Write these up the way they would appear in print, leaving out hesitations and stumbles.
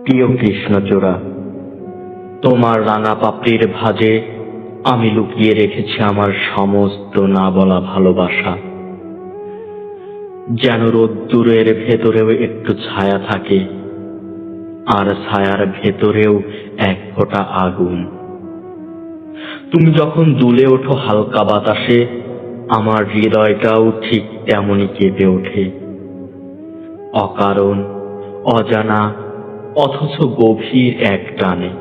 প্রিয় কৃষ্ণচূড়া, তোমার রাঙা পাপড়ির ভাঁজে আমি লুকিয়ে রেখেছি আমার সমস্ত না বলা ভালোবাসা। যেন রোদ্দুরের ভেতরেও একটু ছায়া থাকে, আর ছায়ার ভেতরেও এক ফোঁটা আগুন। তুমি যখন দুলে ওঠো হালকা বাতাসে, আমার হৃদয়টাও ঠিক তেমনই কেঁপে ওঠে, অকারণ, অজানা, অথচ গভীর এক টানে।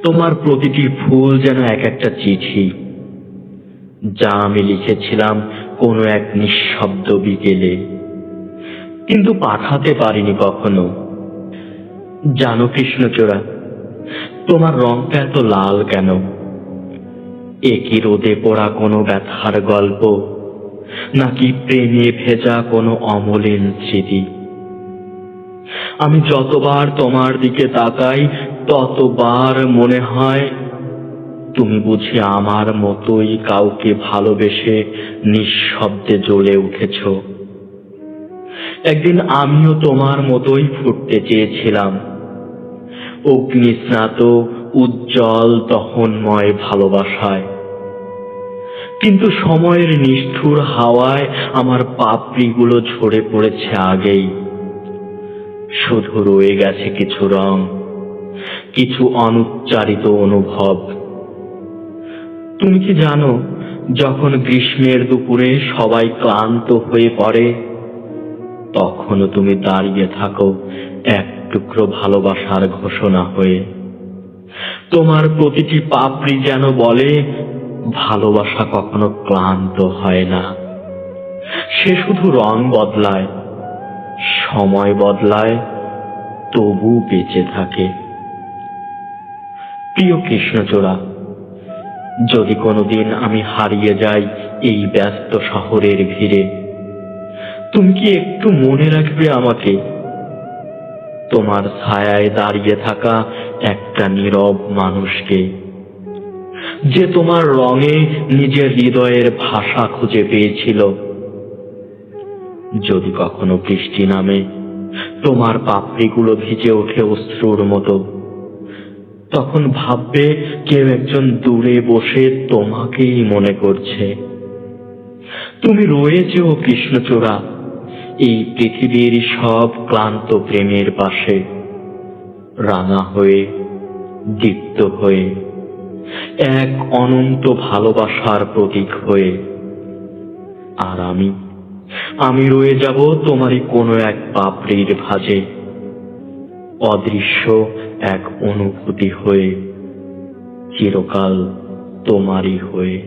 তোমার প্রতিটি ফুল যেন এক একটা চিঠি, যা আমি লিখেছিলাম কোনো এক নিঃশব্দ বিকেলে, কিন্তু পাঠাতে পারিনি কখনো। জানো কৃষ্ণচূড়া, তোমার রংটা এত লাল কেন? একই রোদে পোড়া কোনো ব্যথার গল্প, নাকি প্রেমে ভেজা কোনো অমলিন স্মৃতি? আমি যতবার তোমার দিকে তাকাই, ততবার মনে হয় তুমি বুঝি আমার মতোই কাউকে ভালোবেসে নিঃশব্দে জ্বলে উঠেছ। একদিন আমিও তোমার মতোই ফুটতে চেয়েছিলাম, অগ্নিস্নাত, উজ্জ্বল, দহনময় ভালোবাসায়। কিন্তু সময়ের নিষ্ঠুর হাওয়ায় আমার পাপড়িগুলো ঝরে পড়েছে আগেই। শুধু রয়ে গেছে কিছু রং, কিছু অনুচ্চারিত অনুভব। তুমি কি জানো, যখন গ্রীষ্মের দুপুরে সবাই ক্লান্ত হয়ে পড়ে, তখনও তুমি দাঁড়িয়ে থাকো এক টুকরো ভালোবাসার ঘোষণা হয়ে। তোমার প্রতিটি পাপড়ি যেন বলে, ভালোবাসা কখনো ক্লান্ত হয় না, সে শুধু রং বদলায়, সময় বদলায়, তবু বেঁচে থাকে। প্রিয় কৃষ্ণচূড়া, যদি কোনোদিন আমি হারিয়ে যাই এই ব্যস্ত শহরের ভিড়ে, তুমি কি একটু মনে রাখবে আমাকে? তোমার ছায়ায় দাঁড়িয়ে থাকা একটা নীরব মানুষকে, যে তোমার রঙে নিজের হৃদয়ের ভাষা খুঁজে পেয়েছিল। যদি কখনো বৃষ্টি নামে, তোমার পাপড়িগুলো ভিজে ওঠে অশ্রুর মতো, তখন ভাববে কেউ একজন দূরে বসে তোমাকেই মনে করছে। তুমি রয়েছো কৃষ্ণচূড়া এই পৃথিবীর সব ক্লান্ত প্রেমের পাশে, রাঙা হয়ে, দীপ্ত হয়ে, এক অনন্ত ভালোবাসার প্রতীক হয়ে। আর আমি রয়ে যাব তোমারই কোনো এক পাপড়ির ভাঁজে, অদৃশ্য এক অনুভূতি হয়ে, চিরকাল তোমারই হয়ে।